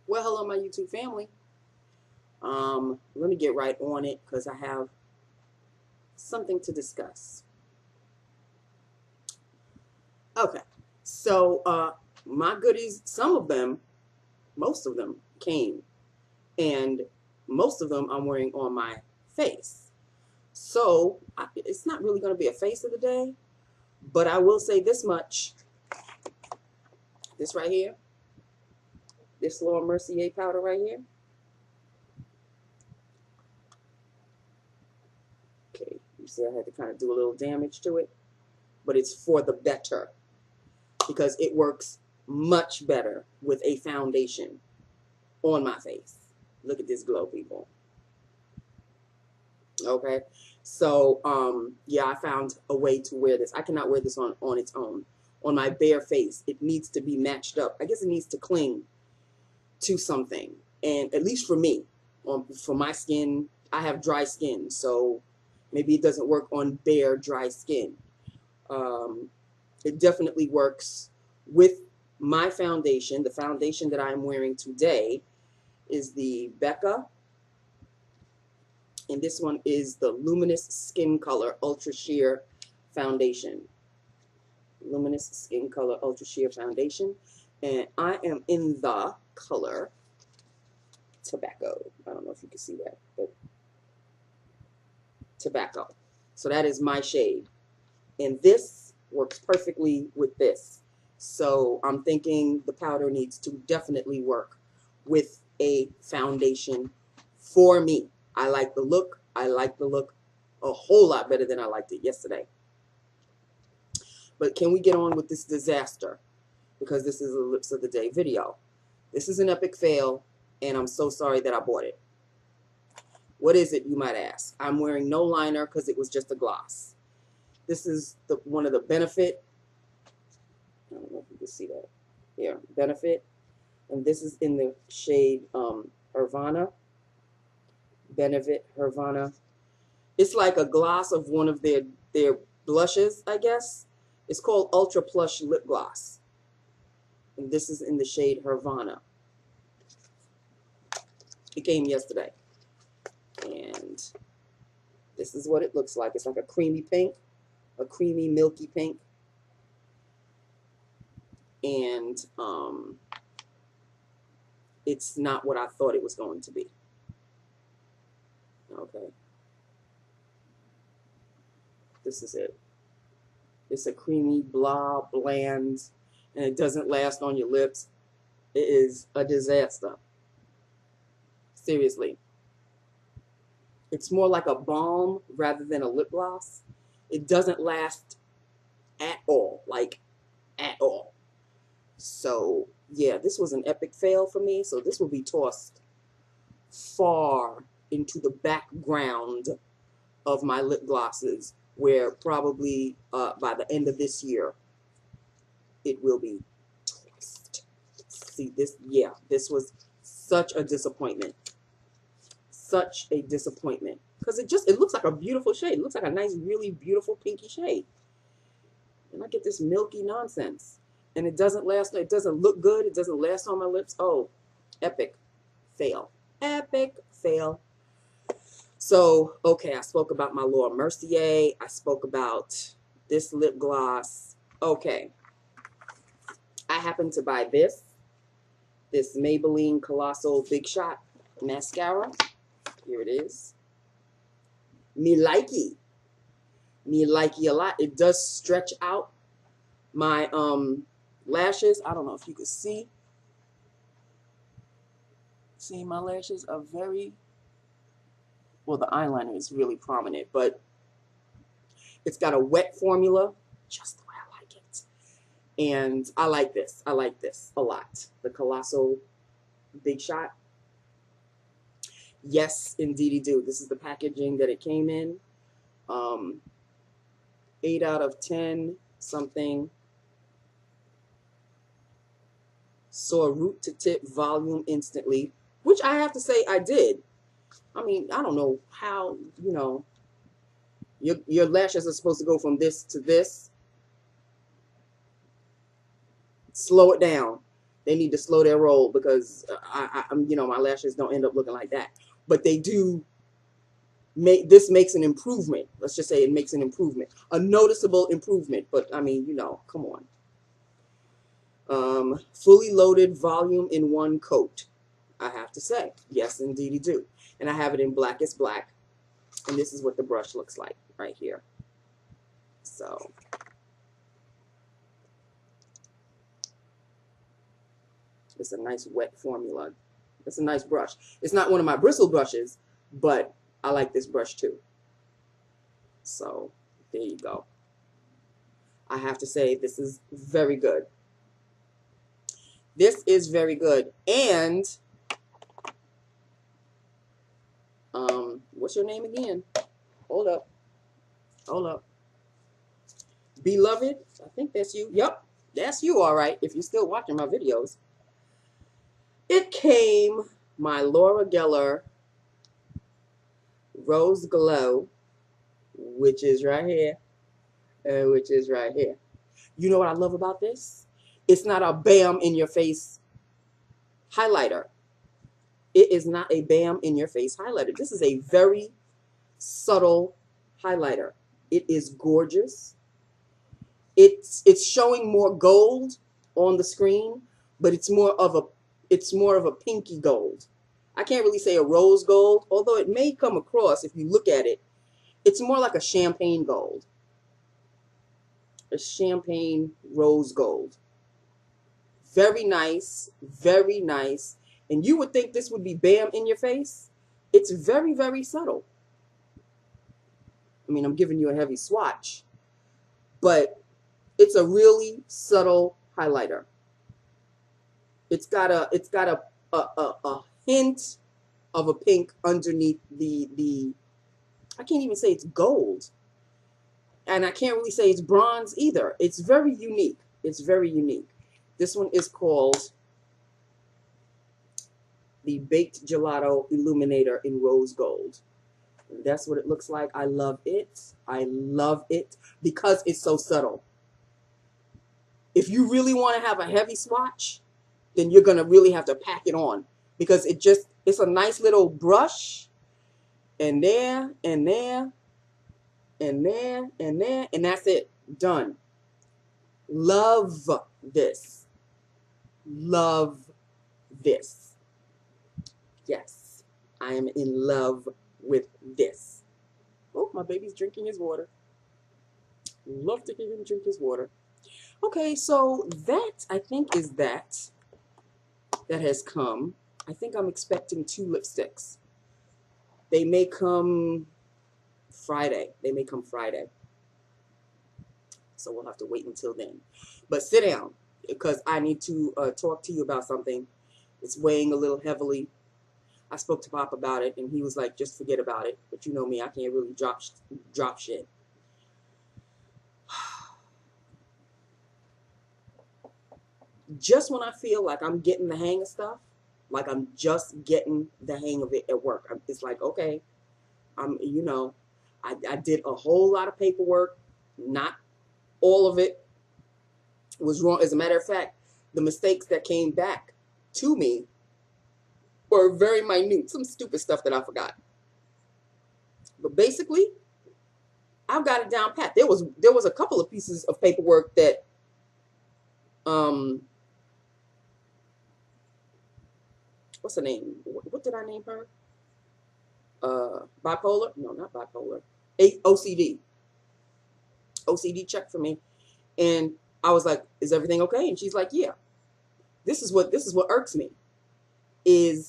Well, hello, my YouTube family. Let me get right on it because I have something to discuss. Okay, so my goodies, some of them, most of them came, and most of them I'm wearing on my face. So it's not really going to be a face of the day, but I will say this much. This right here, this little Mercier powder right here. Okay, you see I had to kind of do a little damage to it, but it's for the better because it works much better with a foundation on my face. Look at this glow, people. Okay, so yeah, I found a way to wear this. I cannot wear this on its own. On my bare face, it needs to be matched up. I guess it needs to cling to something, and at least for me, for my skin, I have dry skin, so maybe it doesn't work on bare dry skin. It definitely works with my foundation. The foundation that I'm wearing today is the Becca, and this one is the Luminous Skin Color Ultra Sheer Foundation. Luminous Skin Color Ultra Sheer Foundation, and I am in the color Tobacco. I don't know if you can see that, but Tobacco. So that is my shade, and this works perfectly with this. So I'm thinking the powder needs to definitely work with a foundation for me. I like the look. I like the look a whole lot better than I liked it yesterday. But can we get on with this disaster? Because this is a Lips of the Day video. This is an epic fail, and I'm so sorry that I bought it. What is it, you might ask? I'm wearing no liner because it was just a gloss. This is one of the Benefit. I don't know if you can see that. Here, Benefit. And this is in the shade Hervana. Benefit Hervana. It's like a gloss of one of their blushes, I guess. It's called Ultra Plush Lip Gloss. And this is in the shade Hervana. It came yesterday. And this is what it looks like. It's like a creamy pink, a creamy milky pink. And it's not what I thought it was going to be. Okay. This is it. It's a creamy, blah, bland, and it doesn't last on your lips. It is a disaster. Seriously. It's more like a balm rather than a lip gloss. It doesn't last at all, like at all. So, yeah, this was an epic fail for me. So this will be tossed far into the background of my lip glosses, where probably by the end of this year, it will be tossed. See, yeah, this was such a disappointment. Such a disappointment. Because it looks like a beautiful shade. It looks like a nice, really beautiful pinky shade. And I get this milky nonsense. And it doesn't last, it doesn't look good. It doesn't last on my lips. Oh, epic fail. Epic fail. So, okay, I spoke about my Laura Mercier. I spoke about this lip gloss. Okay. I happened to buy this Maybelline Colossal Big Shot Mascara. Here it is. Me likey. Me likey a lot. It does stretch out my lashes. I don't know if you can see. See, my lashes are very, well, the eyeliner is really prominent, but it's got a wet formula, just the way I like it. And I like this. I like this a lot. The Colossal Big Shot. Yes, indeedy do. This is the packaging that it came in. 8 out of 10 something. Saw root to tip volume instantly, which I have to say I did. I mean, I don't know how, your lashes are supposed to go from this to this. Slow it down. They need to slow their roll because I'm, you know, my lashes don't end up looking like that. But they do make, this makes an improvement. Let's just say it makes an improvement, a noticeable improvement. But I mean, you know, come on. Fully loaded volume in one coat. I have to say, yes, indeed, you do. And I have it in Blackest black. And this is what the brush looks like right here. So, it's a nice wet formula. It's a nice brush. It's not one of my bristle brushes, but I like this brush too. So, there you go. I have to say, this is very good. This is very good. And, what's your name again? Hold up. Hold up. Beloved, I think that's you. Yep, that's you, all right, if you're still watching my videos. It came my Laura Geller Rose Glow, which is right here, which is right here. You know what I love about this? It's not a bam in your face highlighter. It is not a bam in your face highlighter. This is a very subtle highlighter. It is gorgeous. It's showing more gold on the screen, but it's more of a pinky gold. I can't really say a rose gold, although it may come across, if you look at it, it's more like a champagne gold. A champagne rose gold. Very nice, very nice. And you would think this would be bam in your face. It's very, very subtle. I mean, I'm giving you a heavy swatch, but it's a really subtle highlighter. It's got a hint of a pink underneath the I can't even say it's gold. And I can't really say it's bronze either. It's very unique. It's very unique. This one is called the Baked Gelato Illuminator in Rose Gold. That's what it looks like. I love it. I love it because it's so subtle. If you really want to have a heavy swatch, then you're going to really have to pack it on because it's a nice little brush and there and there and there and there, and that's it. Done. Love this. Love this. Yes, I am in love with this. Oh, my baby's drinking his water. Love to hear him drink his water. Okay, so that, I think, is that has come. I think I'm expecting 2 lipsticks. They may come Friday. They may come Friday. So we'll have to wait until then. But sit down, because I need to talk to you about something. It's weighing a little heavily. I spoke to Pop about it, and he was like, just forget about it. But you know me, I can't really drop shit. Just when I feel like I'm getting the hang of stuff, like I'm just getting the hang of it at work, it's like, okay, you know, I did a whole lot of paperwork. Not all of it was wrong. As a matter of fact, the mistakes that came back to me were very minute. Some stupid stuff that I forgot. But basically, I've got it down pat. There was a couple of pieces of paperwork that what's her name? What did I name her? Bipolar? No, not bipolar. OCD. OCD checked for me. And I was like, is everything okay? And she's like, yeah. This is what irks me. And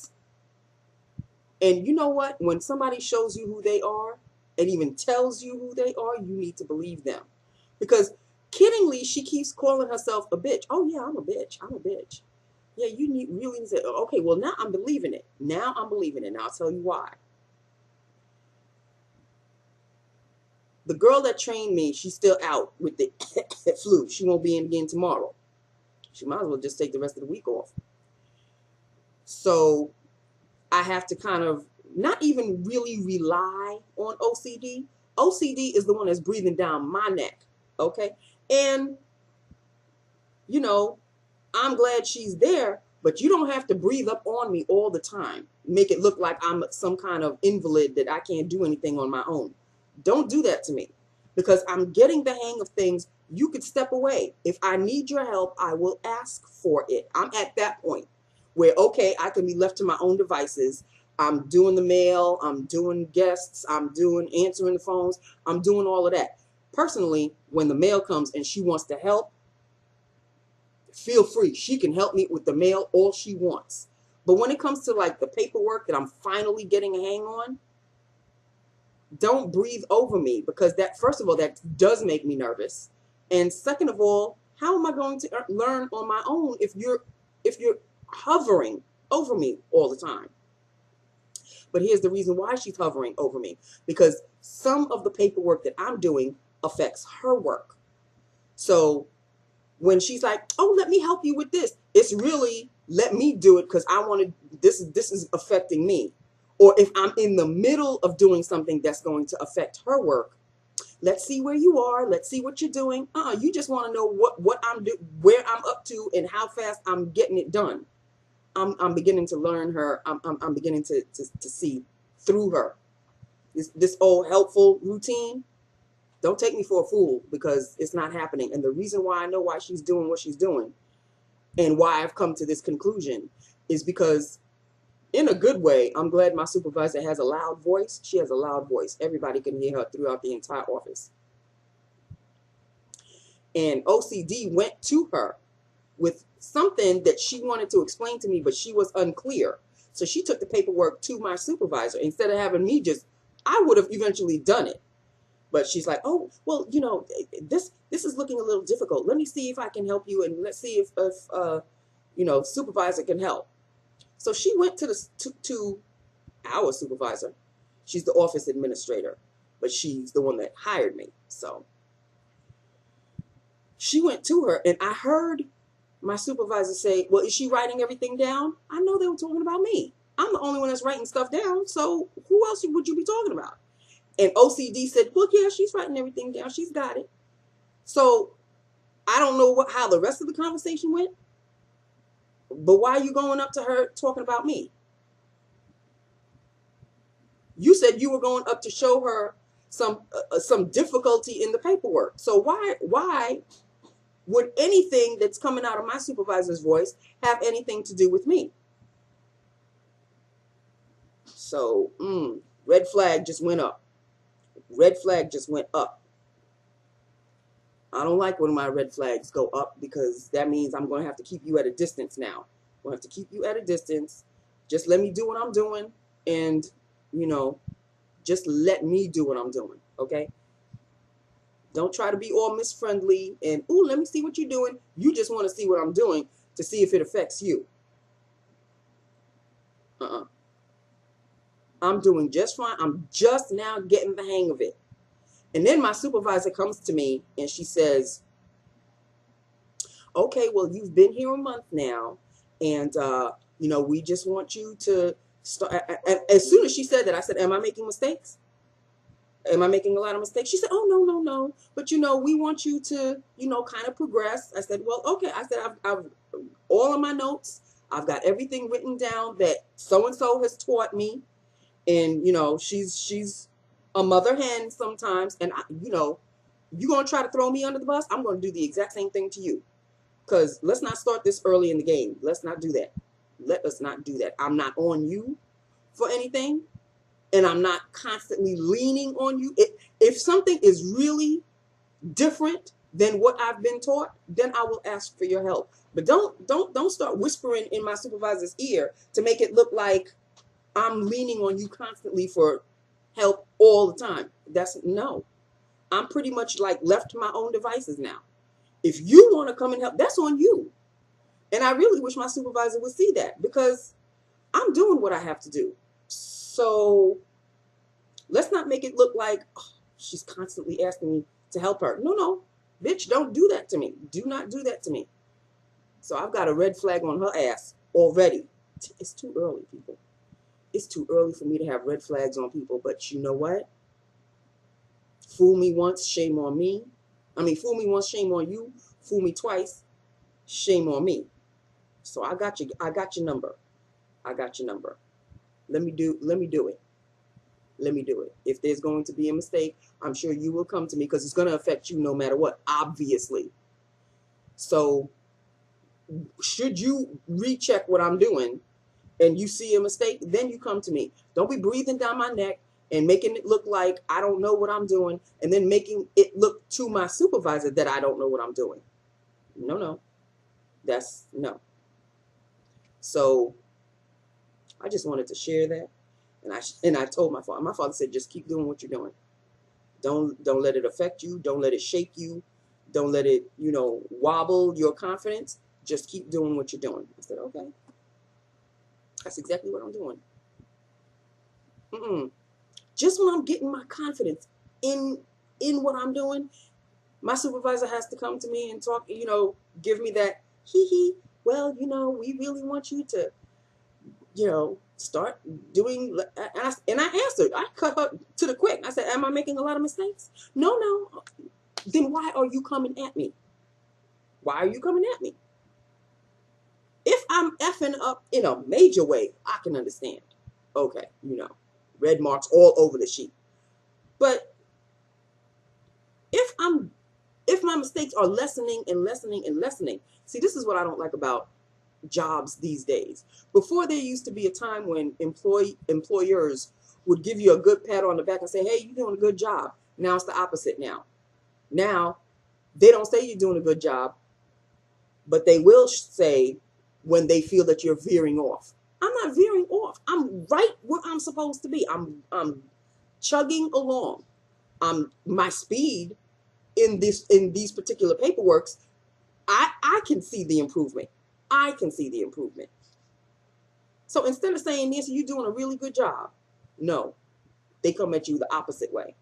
you know what? When somebody shows you who they are and even tells you who they are, you need to believe them. Because kiddingly, she keeps calling herself a bitch. Oh yeah, I'm a bitch. I'm a bitch. Yeah, you really need to say, okay, well, now I'm believing it. Now I'm believing it. Now I'll tell you why. The girl that trained me, she's still out with the flu. She won't be in again tomorrow. She might as well just take the rest of the week off. So I have to kind of not even really rely on OCD. OCD is the one that's breathing down my neck. Okay? And, you know, I'm glad she's there, but you don't have to breathe up on me all the time. Make it look like I'm some kind of invalid that I can't do anything on my own. Don't do that to me, because I'm getting the hang of things. You could step away. If I need your help, I will ask for it. I'm at that point where, okay, I can be left to my own devices. I'm doing the mail, I'm doing guests, I'm doing answering the phones, I'm doing all of that. Personally, when the mail comes and she wants to help, feel free. She can help me with the mail all she wants. But when it comes to like the paperwork that I'm finally getting a hang on, don't breathe over me, because that, first of all, that does make me nervous. And second of all, how am I going to learn on my own if you're hovering over me all the time? But here's the reason why she's hovering over me, because some of the paperwork that I'm doing affects her work. So when she's like, oh, let me help you with this, it's really, let me do it because I want to, this is affecting me. Or if I'm in the middle of doing something that's going to affect her work, let's see where you are, let's see what you're doing. You just want to know what I'm doing, where I'm up to, and how fast I'm getting it done. I'm beginning to learn her. I'm beginning to see through her. This old helpful routine, don't take me for a fool, because it's not happening. And the reason why I know why she's doing what she's doing and why I've come to this conclusion is because, in a good way, I'm glad my supervisor has a loud voice. She has a loud voice. Everybody can hear her throughout the entire office. And OCD went to her with something that she wanted to explain to me, but she was unclear. So she took the paperwork to my supervisor instead of having me just, I would have eventually done it. But she's like, oh, well, you know, this is looking a little difficult. Let me see if I can help you, and let's see if you know, supervisor can help. So she went to our supervisor. She's the office administrator, but she's the one that hired me. So she went to her, and I heard my supervisor say, well, is she writing everything down? I know they were talking about me. I'm the only one that's writing stuff down. So who else would you be talking about? And OCD said, well, yeah, she's writing everything down. She's got it. So I don't know how the rest of the conversation went, but why are you going up to her talking about me? You said you were going up to show her some difficulty in the paperwork. So why would anything that's coming out of my supervisor's voice have anything to do with me? So red flag just went up. Red flag just went up. I don't like when my red flags go up, because that means I'm going to have to keep you at a distance now. I'm going to have to keep you at a distance. Just let me do what I'm doing, and, you know, just let me do what I'm doing, okay? Don't try to be all misfriendly and, ooh, let me see what you're doing. You just want to see what I'm doing to see if it affects you. I'm doing just fine. I'm just now getting the hang of it. And then my supervisor comes to me and she says, okay, well, you've been here a month now, and, you know, we just want you to start. As soon as she said that, I said, am I making mistakes? Am I making a lot of mistakes? She said, oh, no, no, no. But, you know, we want you to, you know, kind of progress. I said, well, okay. I said, I've all of my notes, I've got everything written down that so-and-so has taught me. And, you know, she's a mother hen sometimes. And, you know, you're going to try to throw me under the bus, I'm going to do the exact same thing to you. Because let's not start this early in the game. Let's not do that. Let us not do that. I'm not on you for anything. And I'm not constantly leaning on you. If something is really different than what I've been taught, then I will ask for your help. But don't start whispering in my supervisor's ear to make it look like I'm leaning on you constantly for help all the time. No. I'm pretty much like left to my own devices now. If you want to come and help, that's on you. And I really wish my supervisor would see that, because I'm doing what I have to do. So let's not make it look like, oh, she's constantly asking me to help her. No, bitch, don't do that to me. Do not do that to me. So I've got a red flag on her ass already. It's too early, people. It's too early for me to have red flags on people. But you know what? Fool me once, shame on me. I mean, fool me once, shame on you. Fool me twice, shame on me. So I got you. I got your number. I got your number. Let me do it. Let me do it. If there's going to be a mistake, I'm sure you will come to me because it's going to affect you no matter what, obviously. So should you recheck what I'm doing and you see a mistake, then you come to me. Don't be breathing down my neck and making it look like I don't know what I'm doing and then making it look to my supervisor that I don't know what I'm doing. No, no. That's no. So I just wanted to share that. And I told my father. My father said, just keep doing what you're doing. Don't let it affect you. Don't let it shake you. Don't let it, wobble your confidence. Just keep doing what you're doing. I said, okay. That's exactly what I'm doing. Just when I'm getting my confidence in what I'm doing, my supervisor has to come to me and talk, give me that well, we really want you to, start doing, and I answered. I cut her to the quick. I said, am I making a lot of mistakes? No, no. Then why are you coming at me? Why are you coming at me? If I'm effing up in a major way, I can understand. Okay, red marks all over the sheet. But if my mistakes are lessening and lessening and lessening, see, this is what I don't like about jobs these days. Before, there used to be a time when employers would give you a good pat on the back and say, hey, you're doing a good job. Now it's the opposite now. Now, they don't say you're doing a good job, but they will say when they feel that you're veering off. I'm not veering off. I'm right where I'm supposed to be. I'm chugging along. My speed in these particular paperworks, I can see the improvement. I can see the improvement. So instead of saying, Nancy, you're doing a really good job, no, they come at you the opposite way.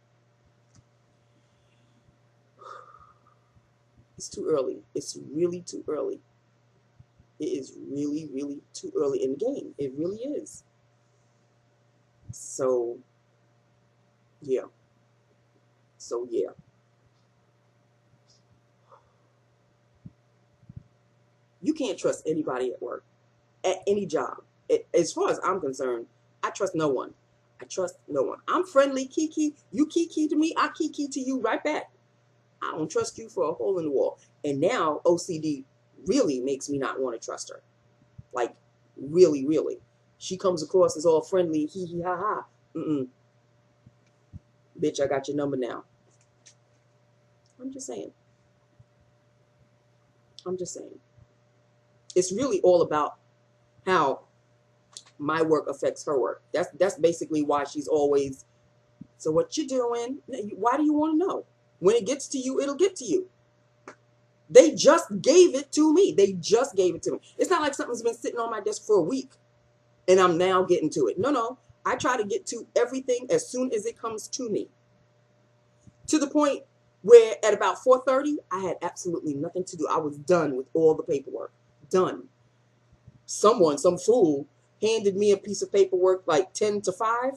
It's too early. It's really too early. It is really, really too early in the game. It really is. So, yeah. So, yeah. You can't trust anybody at work, at any job. As far as I'm concerned, I trust no one. I trust no one. I'm friendly, kiki. You kiki to me, I kiki to you right back. I don't trust you for a hole in the wall. And now OCD really makes me not want to trust her. Like, really, really. She comes across as all friendly, hee hee ha ha. Bitch, I got your number now. I'm just saying. I'm just saying. It's really all about how my work affects her work. That's basically why she's always, so what you doing? Why do you want to know? When it gets to you, it'll get to you. They just gave it to me. They just gave it to me. It's not like something's been sitting on my desk for a week and I'm now getting to it. No, no. I try to get to everything as soon as it comes to me. To the point where at about 4:30, I had absolutely nothing to do. I was done with all the paperwork. Done. Some fool, handed me a piece of paperwork like 10 to 5.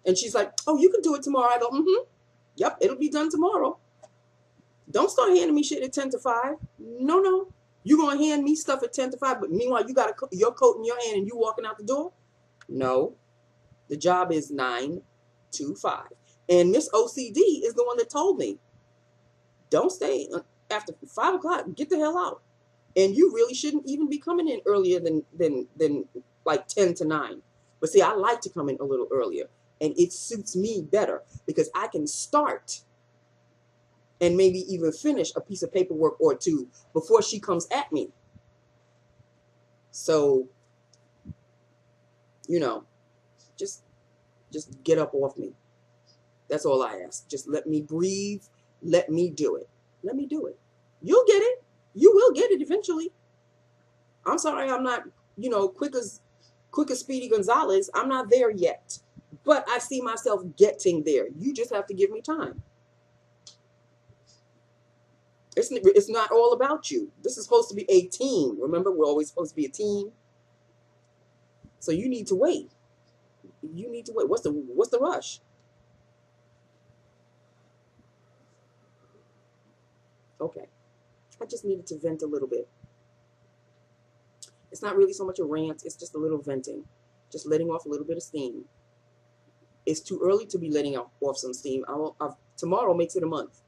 And she's like, oh, you can do it tomorrow. I go, yep, it'll be done tomorrow. Don't start handing me shit at 10 to 5. No, no. You're going to hand me stuff at 10 to 5, but meanwhile, you got your coat in your hand and you walking out the door? No. The job is 9 to 5. And Miss OCD is the one that told me, don't stay after 5 o'clock. Get the hell out. And you really shouldn't even be coming in earlier than like 10 to 9. But see, I like to come in a little earlier. And it suits me better because I can start and maybe even finish a piece of paperwork or two before she comes at me. So, just get up off me. That's all I ask. Just let me breathe. Let me do it. Let me do it. You'll get it. You will get it eventually. I'm sorry I'm not, quick as Speedy Gonzalez. I'm not there yet. But I see myself getting there. You just have to give me time. It's not all about you. This is supposed to be a team. Remember, we're always supposed to be a team. So you need to wait. You need to wait. What's the rush? Okay. I just needed to vent a little bit. It's not really so much a rant. It's just a little venting. Just letting off a little bit of steam. It's too early to be letting off some steam. Tomorrow makes it a month.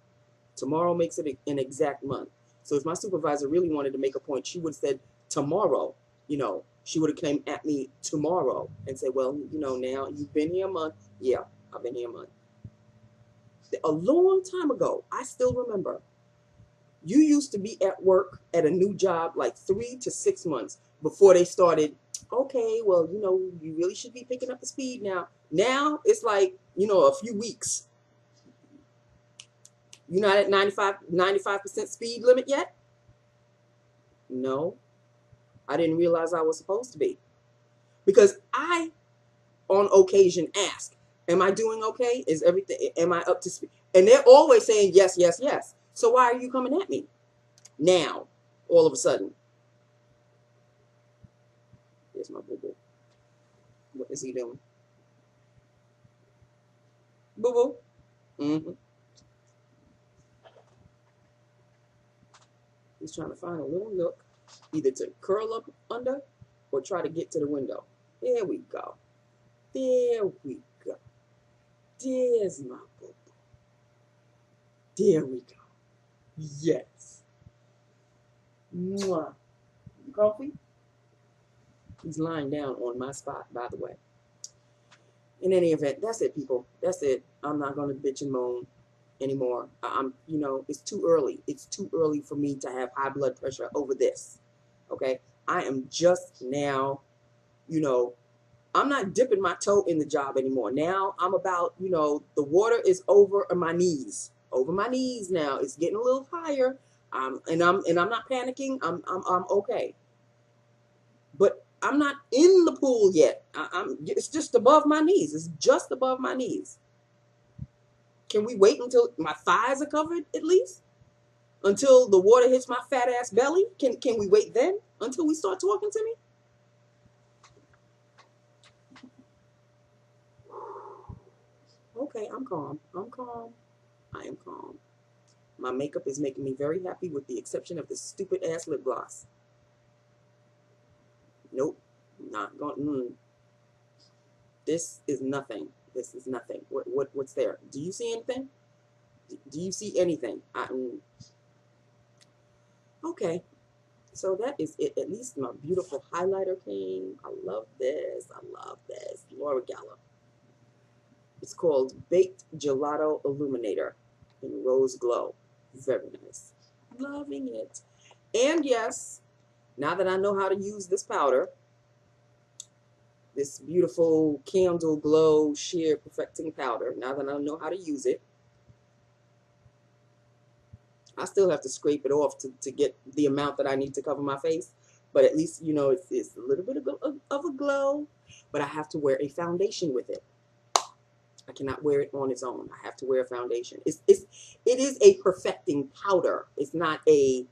Tomorrow makes it an exact month. So if my supervisor really wanted to make a point, she would have said tomorrow, you know, she would have came at me tomorrow and said, well, you know, now you've been here a month. Yeah, I've been here a month. A long time ago, I still remember, you used to be at work at a new job like 3 to 6 months before they started, okay, well, you know, you really should be picking up the speed now. Now it's like, you know, a few weeks. You're not at 95% speed limit yet? No, I didn't realize I was supposed to be. Because I, on occasion, ask, am I doing okay? Is everything, am I up to speed? And they're always saying yes, yes, yes. So why are you coming at me now, all of a sudden? Here's my boo-boo. What is he doing? Boo-boo. Mm-hmm. He's trying to find a little nook, either to curl up under or try to get to the window. There we go. There we go. There's my boo-boo. There we go. Yes. Mwah. You comfy? He's lying down on my spot, by the way. In any event, that's it, people. That's it. I'm not going to bitch and moan anymore. You know, it's too early. It's too early for me to have high blood pressure over this. Okay? I am just now, you know, I'm not dipping my toe in the job anymore. Now I'm about, you know, the water is over my knees. Over my knees now. It's getting a little higher. And I'm not panicking. I'm okay. But I'm not in the pool yet. It's just above my knees. It's just above my knees. Can we wait until my thighs are covered at least? Until the water hits my fat ass belly? Can we wait then? Until we start talking to me? Okay, I'm calm. I'm calm. I am calm. My makeup is making me very happy with the exception of this stupid ass lip gloss. Nope. Not going. This is nothing. This is nothing. What's there? Do you see anything? Do you see anything? Okay. So that is it. At least my beautiful highlighter came. I love this. I love this. Laura Gallo. It's called Baked Gelato Illuminator in Rose Glow. Very nice. Loving it. And yes, now that I know how to use this powder, this beautiful Candle Glow Sheer Perfecting Powder, now that I know how to use it, I still have to scrape it off to get the amount that I need to cover my face. But at least, you know, it's a little bit of a glow. But I have to wear a foundation with it. I cannot wear it on its own. I have to wear a foundation. It is a perfecting powder. It's not a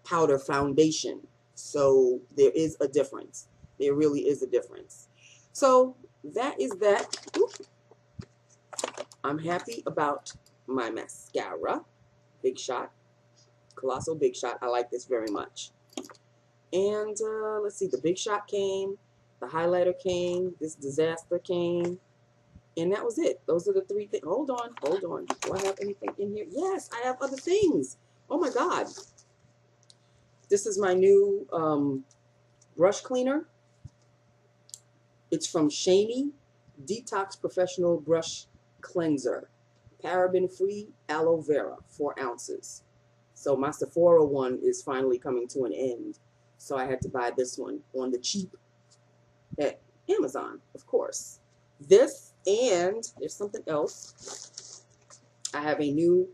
powder foundation. So there is a difference. There really is a difference. So that is that. Oops. I'm happy about my mascara. Big Shot. Colossal Big Shot. I like this very much. And let's see. The Big Shot came. The highlighter came. This Disaster came. And that was it. Those are the three things. Hold on. Hold on. Do I have anything in here? Yes, I have other things. Oh, my God. This is my new brush cleaner. It's from Shamey Detox Professional Brush Cleanser. Paraben-free aloe vera, 4 ounces. So my Sephora one is finally coming to an end. So I had to buy this one on the cheap at Amazon, of course. This, and there's something else. I have a new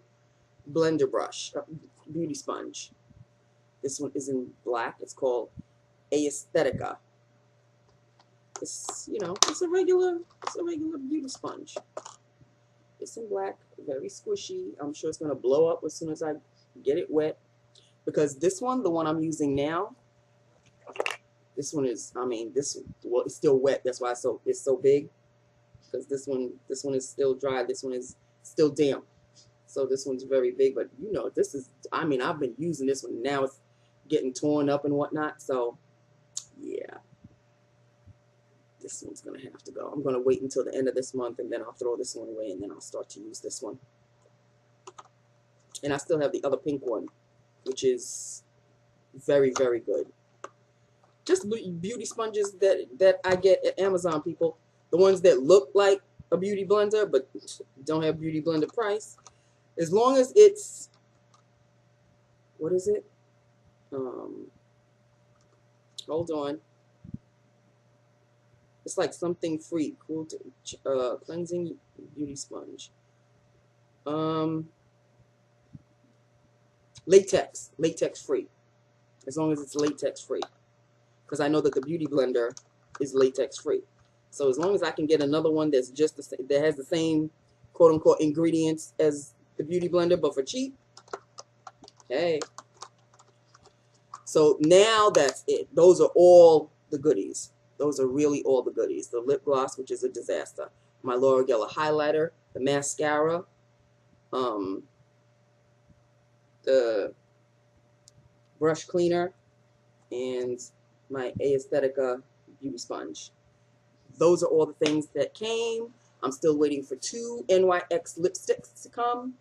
blender brush, beauty sponge. This one is in black. It's called Aesthetica. It's, you know, it's a regular beauty sponge. It's in black, very squishy. I'm sure it's going to blow up as soon as I get it wet. Because this one, the one I'm using now, this one is, I mean, well, it's still wet. That's why it's so big. Because this one is still dry. This one is still damp. So this one's very big. But, you know, this is, I mean, I've been using this one. Now it's getting torn up and whatnot. So This one's going to have to go. I'm going to wait until the end of this month, and then I'll throw this one away, and then I'll start to use this one. And I still have the other pink one, which is very, very good. Just beauty sponges that I get at Amazon, people. The ones that look like a beauty blender, but don't have beauty blender price. As long as it's, what is it? Hold on. It's like something free. Cool cleansing beauty sponge. Latex free. As long as it's latex free. Because I know that the beauty blender is latex free. So as long as I can get another one that's just the same, that has the same quote unquote ingredients as the beauty blender, but for cheap, hey. So now that's it. Those are all the goodies. Those are really all the goodies. The lip gloss, which is a disaster. My Laura Geller highlighter, the mascara, the brush cleaner, and my Aesthetica beauty sponge. Those are all the things that came. I'm still waiting for 2 NYX lipsticks to come,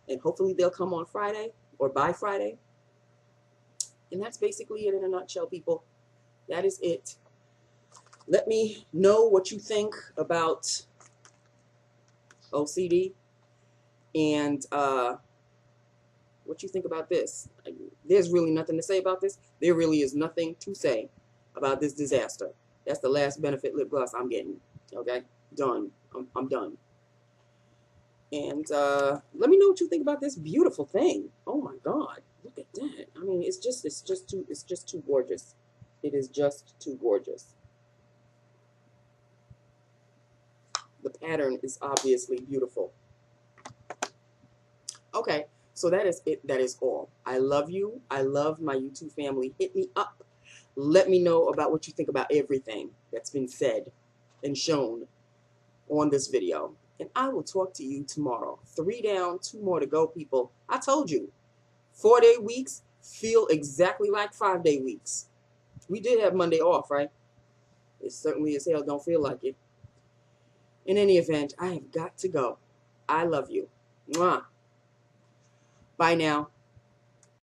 and hopefully they'll come on Friday or by Friday. And that's basically it in a nutshell, people. That is it. Let me know what you think about OCD and what you think about this. There's really nothing to say about this. There really is nothing to say about this disaster. That's the last benefit lip gloss I'm getting. Okay? Done. I'm done. And let me know what you think about this beautiful thing. Oh my God. Look at that. I mean, it's just too gorgeous. It is just too gorgeous. The pattern is obviously beautiful. Okay, so that is it. That is all. I love you. I love my YouTube family. Hit me up. Let me know about what you think about everything that's been said and shown on this video. And I will talk to you tomorrow. 3 down, 2 more to go, people. I told you, 4-day weeks feel exactly like 5-day weeks. We did have Monday off, right? It certainly as hell don't feel like it. In any event, I have got to go. I love you. Mwah. Bye now.